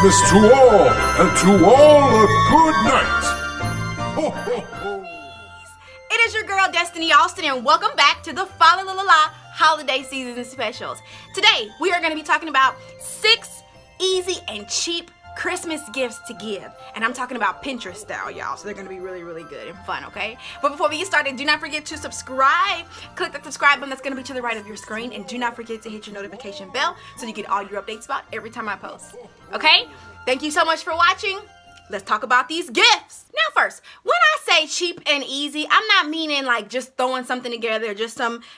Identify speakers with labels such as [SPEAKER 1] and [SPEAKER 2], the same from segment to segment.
[SPEAKER 1] Christmas to all, and to all a good night. Ho, ho, ho.
[SPEAKER 2] It is your girl Destiny Austin, and welcome back to the Fa La La La Holiday Season Specials. Today we are going to be talking about 6 easy and cheap Christmas gifts to give, and I'm talking about Pinterest style, y'all, so they're going to be really good and fun, okay? But before we get started, do not forget to subscribe. Click the subscribe button that's going to be to the right of your screen, and do not forget to hit your notification bell so you get all your updates about every time I post, okay? Thank you so much for watching. Let's talk about these gifts. Now first, when I say cheap and easy, I'm not meaning like just throwing something together,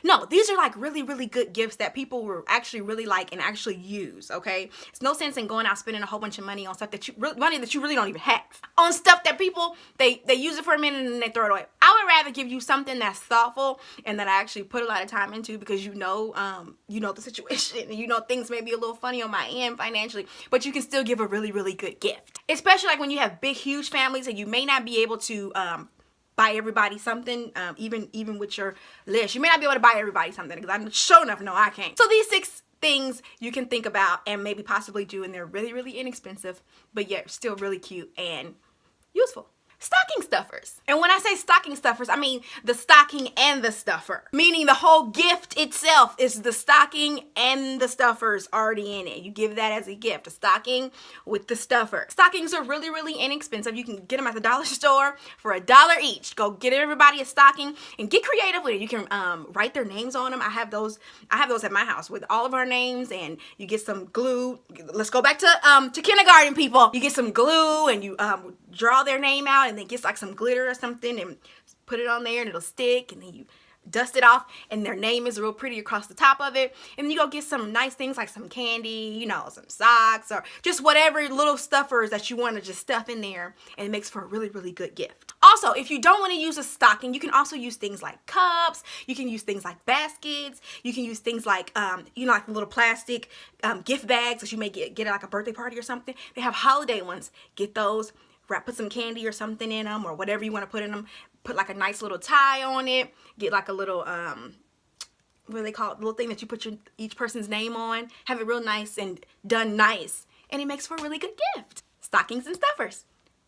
[SPEAKER 2] no, these are like really good gifts that people will actually really like and actually use, okay? It's no sense in going out spending a whole bunch of money on stuff that you really don't even have. On stuff that people, they use it for a minute and then they throw it away. I would rather give you something that's thoughtful and that I actually put a lot of time into, because you know the situation, and you know things may be a little funny on my end financially, but you can still give a really good gift. Especially like when you have big, huge families and you may not be able to buy everybody something, even with your list. You may not be able to buy everybody something, because I'm sure enough, no, I can't. So these 6 things you can think about and maybe possibly do, and they're really inexpensive, but yet still really cute and useful. Stocking stuffers. And when I say stocking stuffers, I mean the stocking and the stuffer. Meaning the whole gift itself is the stocking and the stuffers already in it. You give that as a gift, a stocking with the stuffer. Stockings are really inexpensive. You can get them at the dollar store for $1 each. Go get everybody a stocking and get creative with it. You can write their names on them. I have those at my house with all of our names, and you get some glue. Let's go back to kindergarten, people. You get some glue and you draw their name out, and then get like some glitter or something and put it on there, and it'll stick, and then you dust it off and their name is real pretty across the top of it. And then you go get some nice things like some candy, some socks, or just whatever little stuffers that you want to just stuff in there, and it makes for a really good gift. Also, if you don't want to use a stocking, you can also use things like cups. You can use things like baskets. You can use things like like little plastic gift bags that you may get at like a birthday party or something. They have holiday ones. Get those. Put some candy or something in them, or whatever you want to put in them. Put like a nice little tie on it. Get like a little what do they call it? The little thing that you put each person's name on. Have it real nice and done nice, and it makes for a really good gift. Stockings and stuffers,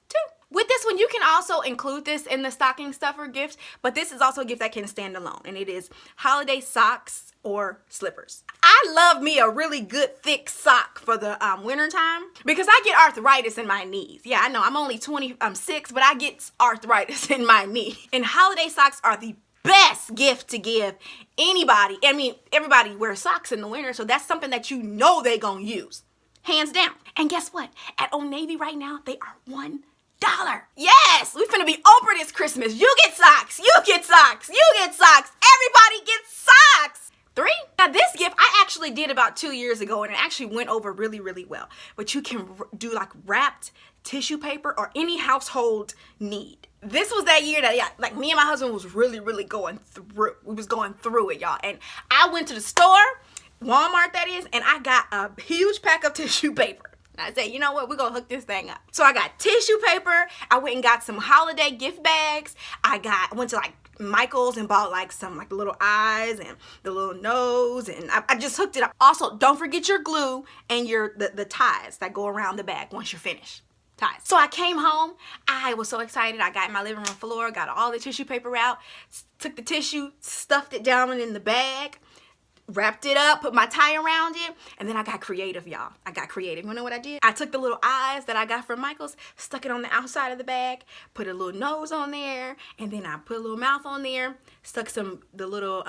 [SPEAKER 2] too. With this one, you can also include this in the stocking stuffer gift, but this is also a gift that can stand alone, and it is holiday socks or slippers. I love me a really good thick sock for the winter time, because I get arthritis in my knees. Yeah, I know I'm only 26, but I get arthritis in my knee. And holiday socks are the best gift to give anybody. I mean, everybody wears socks in the winter, so that's something that you know they gonna use, hands down. And guess what? At Old Navy right now, they are $1. Yes, we finna be Oprah this Christmas. You get socks, you get socks, you get socks, everybody gets socks. 3. Now this gift I actually did about 2 years ago, and it actually went over really well. But you can do like wrapped tissue paper or any household need. This was that year that, yeah, like me and my husband was really going through. We was going through it, y'all. And I went to the store, Walmart that is, and I got a huge pack of tissue paper. I said, you know what, we're gonna hook this thing up. So I got tissue paper. I went and got some holiday gift bags. I went to like Michael's and bought like some like the little eyes and the little nose, and I just hooked it up. Also, don't forget your glue and the ties that go around the bag once you're finished. Ties. So I came home. I was so excited. I got my living room floor, got all the tissue paper out, took the tissue, stuffed it down in the bag, wrapped it up, put my tie around it, and then I got creative, y'all. I got creative. You know what I did? I took the little eyes that I got from Michael's, stuck it on the outside of the bag, put a little nose on there, and then I put a little mouth on there, stuck the little,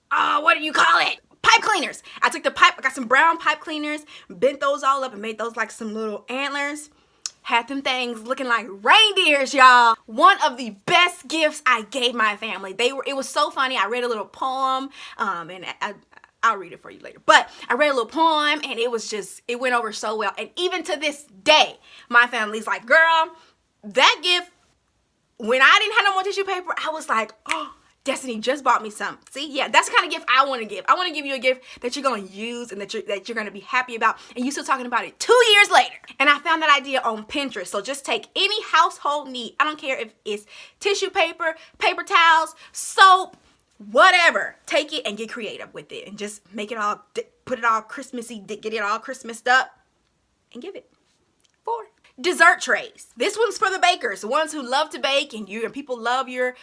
[SPEAKER 2] what do you call it? Pipe cleaners. I took the pipe, I got some brown pipe cleaners, bent those all up and made those like some little antlers. Had them things looking like reindeers, y'all. One of the best gifts I gave my family. It was so funny. I read a little poem, and I'll read it for you later. But I read a little poem, and it went over so well. And even to this day, my family's like, girl, that gift, when I didn't have no more tissue paper, I was like, oh, Destiny just bought me some. See, yeah, that's the kind of gift I want to give. I want to give you a gift that you're going to use and that you're going to be happy about, and you still talking about it 2 years later. And I found that idea on Pinterest. So just take any household need. I don't care if it's tissue paper, paper towels, soap, whatever. Take it and get creative with it, and just make it all, put it all Christmassy, get it all Christmased up, and give it. dessert trays. This one's for the bakers, the ones who love to bake, and people love your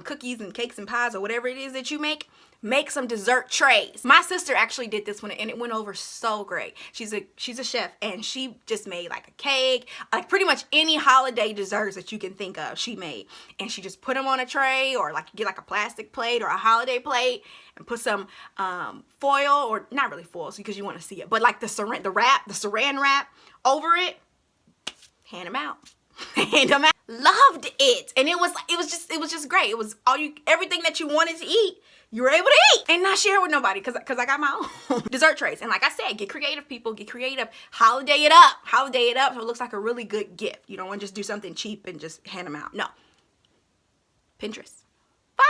[SPEAKER 2] cookies and cakes and pies or whatever it is that you make. Make some dessert trays. My sister actually did this one and it went over so great. She's a chef and she just made like a cake, like pretty much any holiday desserts that you can think of she made. And she just put them on a tray, or like get like a plastic plate or a holiday plate and put some foil, or not really foil because you want to see it, but like the saran wrap over it. Hand them out. Hand them out. Loved it. And it was just great. It was everything that you wanted to eat, you were able to eat and not share with nobody, because I got my own. Dessert trays. And like I said, get creative, people. Get creative. Holiday it up. Holiday it up so it looks like a really good gift. You don't want to just do something cheap and just hand them out. No. Pinterest. 5.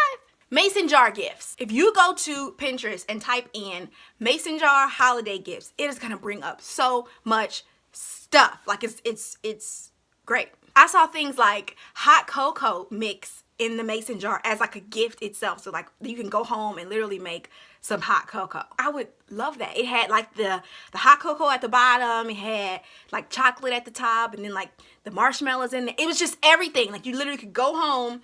[SPEAKER 2] Mason jar gifts. If you go to Pinterest and type in mason jar holiday gifts, it is going to bring up so much stuff. Like it's great. I saw things like hot cocoa mix in the mason jar as like a gift itself. So like you can go home and literally make some hot cocoa. I would love that. It had like the hot cocoa at the bottom. It had like chocolate at the top, and then like the marshmallows in there. It was just everything. Like you literally could go home,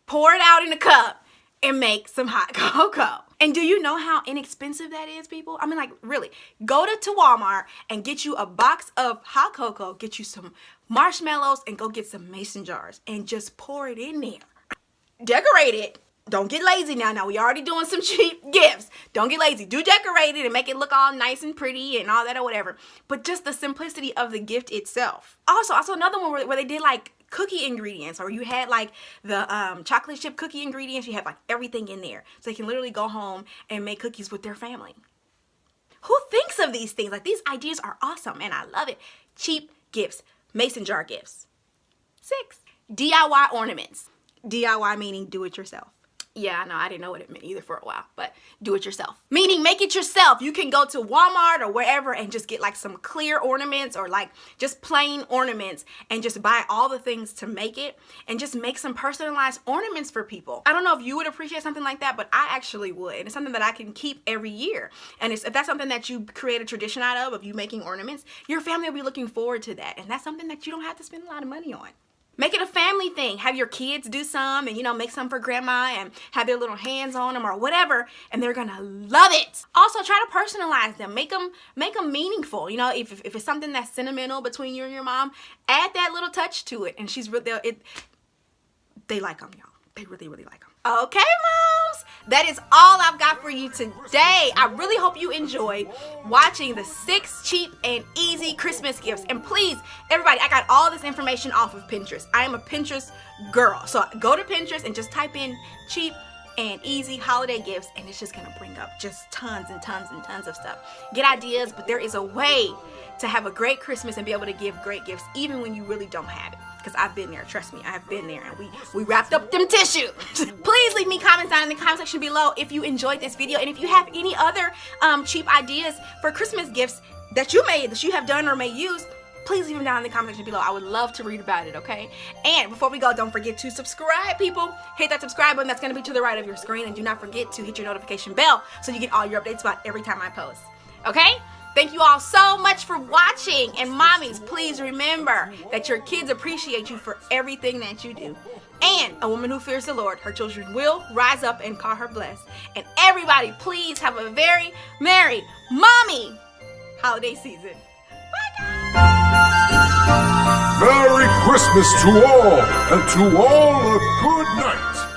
[SPEAKER 2] pour it out in a cup, and make some hot cocoa. And do you know how inexpensive that is, people? I mean, like, really. Go to Walmart and get you a box of hot cocoa, get you some marshmallows, and go get some mason jars and just pour it in there. Decorate it. Don't get lazy now. Now, we already doing some cheap gifts. Don't get lazy. Do decorate it and make it look all nice and pretty and all that or whatever. But just the simplicity of the gift itself. Also, I saw another one where they did, like, cookie ingredients, or you had like the chocolate chip cookie ingredients. You had like everything in there, so they can literally go home and make cookies with their family. Who thinks of these things? Like, these ideas are awesome and I love it. Cheap gifts, mason jar gifts. 6, DIY ornaments. DIY meaning do it yourself. Yeah, I know, I didn't know what it meant either for a while, but do it yourself. Meaning make it yourself. You can go to Walmart or wherever and just get like some clear ornaments, or like just plain ornaments, and just buy all the things to make it and just make some personalized ornaments for people. I don't know if you would appreciate something like that, but I actually would. And it's something that I can keep every year. And if that's something that you create a tradition out of you making ornaments, your family will be looking forward to that. And that's something that you don't have to spend a lot of money on. Make it a family thing. Have your kids do some and, make some for grandma and have their little hands on them or whatever, and they're gonna love it. Also, try to personalize them. Make them meaningful. If it's something that's sentimental between you and your mom, add that little touch to it, and they like them, y'all. They really, really like them. Okay, moms, that is all I've got for you today. I really hope you enjoyed watching the 6 cheap and easy Christmas gifts. And please, everybody, I got all this information off of Pinterest. I am a Pinterest girl. So go to Pinterest and just type in cheap and easy holiday gifts, and it's just gonna bring up just tons and tons and tons of stuff. Get ideas, but there is a way to have a great Christmas and be able to give great gifts even when you really don't have it. Because I've been there, trust me, I have been there, and we wrapped up them tissue. Please leave me comments down in the comment section below if you enjoyed this video, and if you have any other cheap ideas for Christmas gifts that you have done or may use, please leave them down in the comment section below. I would love to read about it, okay? And before we go, don't forget to subscribe, people. Hit that subscribe button that's gonna be to the right of your screen, and do not forget to hit your notification bell so you get all your updates about every time I post, okay? Thank you all so much for watching. And mommies, please remember that your kids appreciate you for everything that you do. And a woman who fears the Lord, her children will rise up and call her blessed. And everybody, please have a very merry mommy holiday season. Bye, guys.
[SPEAKER 1] Merry Christmas to all, and to all a good night.